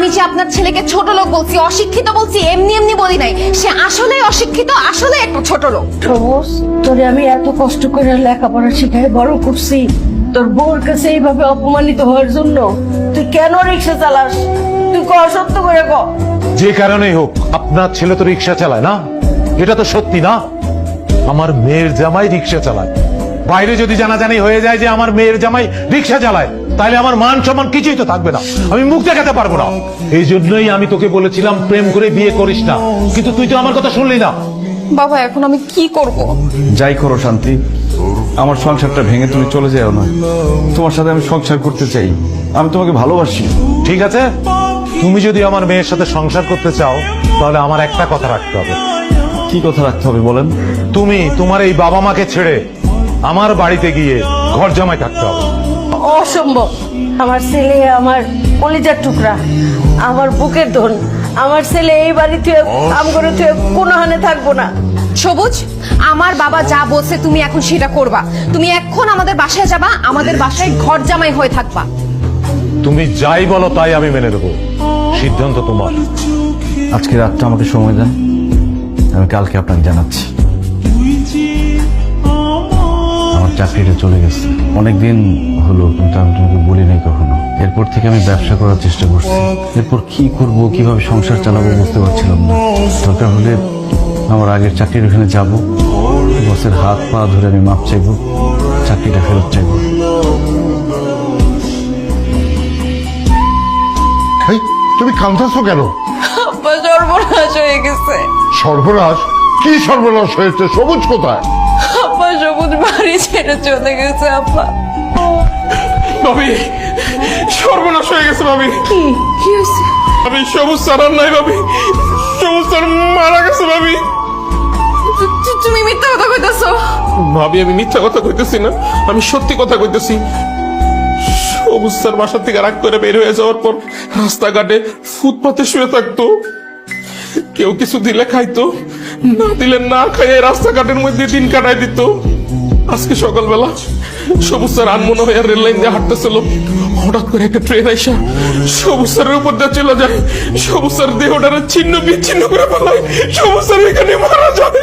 আমি যে আপনার ছেলেকে ছোট লোক বলছি, অশিক্ষিত বলছি, এমনি এমনি বলি নাই। সে আসলেই অশিক্ষিত, আসলে একটা ছোট লোক। সবুজ, তোরে আমি এত কষ্ট করে লেখাপড়া শিখাই বড় করছি, তোর বউর কাছে এইভাবে অপমানিত হওয়ার জন্য তুই কেন রিক্সা চালাস? তুই ক, সত্য করে ক। যে কারণেই হোক আপনার ছেলে তো রিক্সা চালায় না, এটা তো সত্যি না? আমার মেয়ের জামাই রিক্সা চালায়। বাইরে যদি জানাজানি হয়ে যায় যে আমার মেয়ের জামাই রিক্সা চালায়, তাহলে আমার মান সম্মান কিছুই তো থাকবে না, আমি মুখ দেখাতে পারবো না। এই জন্যই আমি তোকে বলেছিলাম প্রেম করে বিয়ে করিস না, কিন্তু তুই তো আমার কথা শুনলি না। বাবা, এখন আমি কি করব? যাই করো শান্তি, আমার সংসারটা ভেঙে তুমি চলে যাও না। তোমার সাথে আমি সংসার করতে চাই, আমি তোমাকে ভালোবাসি। ঠিক আছে, তুমি যদি আমার মেয়ের সাথে সংসার করতে চাও, তাহলে আমার একটা কথা রাখতে হবে। কি কথা রাখতে হবে বলেন? তুমি তোমার এই বাবা মাকে ছেড়ে আমার বাড়িতে গিয়ে ঘর জামাই থাকতে হবে। অসম্ভব। আমার ছেলে আমার কলিজার টুকরা, আমার বুকের ধন। আমার ছেলে এই বাড়িতে কাম করে তুই কোনো হানে থাকবো না। সবুজ, আমার বাবা যা বলছে তুমি এখন সেটা করবা। তুমি এখন আমাদের বাসায় যাবা, আমাদের বাসায় ঘর জামাই হয়ে থাকবা। তুমি যাই বলো তাই আমি মেনে নেবো, সিদ্ধান্ত তোমার। আজকে রাতটা আমাকে সময় দেন, আমি কালকে আপনাকে জানাচ্ছি। আমার চাকরিটা চলে গেছে অনেকদিন হলো, কিন্তু আমি তোমাকে বলি নাই কখনো। এরপর থেকে আমি ব্যবসা করার চেষ্টা করছি। এরপর কি করব, কিভাবে সংসার চালাবো বুঝতে পারছিলাম না। দরকার হলে আমার আগের চাকরির ওখানে যাব, বসের হাত পা ধরে আমি মাপ চাইবো, চাকরিটা ফেরত চাইবো। এই, তুমি কাঁদতেছো কেন? আব্বা সর্বনাশ হয়ে গেছে। সর্বনাশ? কি সর্বনাশ হয়েছে? সবুজ কোথায়? আব্বা সবুজ বাড়ি ছেড়ে চলে গেছে। আব্বা, ভাবি, সর্বনাশ হয়ে গেছে ভাবি। কি কি হয়েছে? ভাবি, সবুজ স্যার আর নাই ভাবি, সবুজ স্যার মারা গেছে ভাবি। তুমি মিথ্যা কথা কইতাছো? ভাবি, আমি মিথ্যা কথা কইতেছি না, আমি সত্যি কথা কইতেছি। সবুজ স্যার বাসা থেকে রাগ করে বের হয়ে যাওয়ার পর রাস্তাঘাটে ফুটপাতে শুয়ে থাকতো। কেউ কিছু দিলে খাইতো, না দিলে না খাইয়ে রাস্তাঘাটের মধ্যে দিন কাটাই দিত। আজকে সকালবেলা সবুজ স্যার আনমনা হয়ে রেল লাইন দিয়ে হাঁটতেছিল, হঠাৎ করে একটা ট্রেন আইসা সবুজ স্যারের উপর দিয়ে চলে যায়। সবুজ স্যার দেহটারে ছিন্ন বিচ্ছিন্ন করে ফেলায়, সবুজ স্যার এখানে মারা যায়।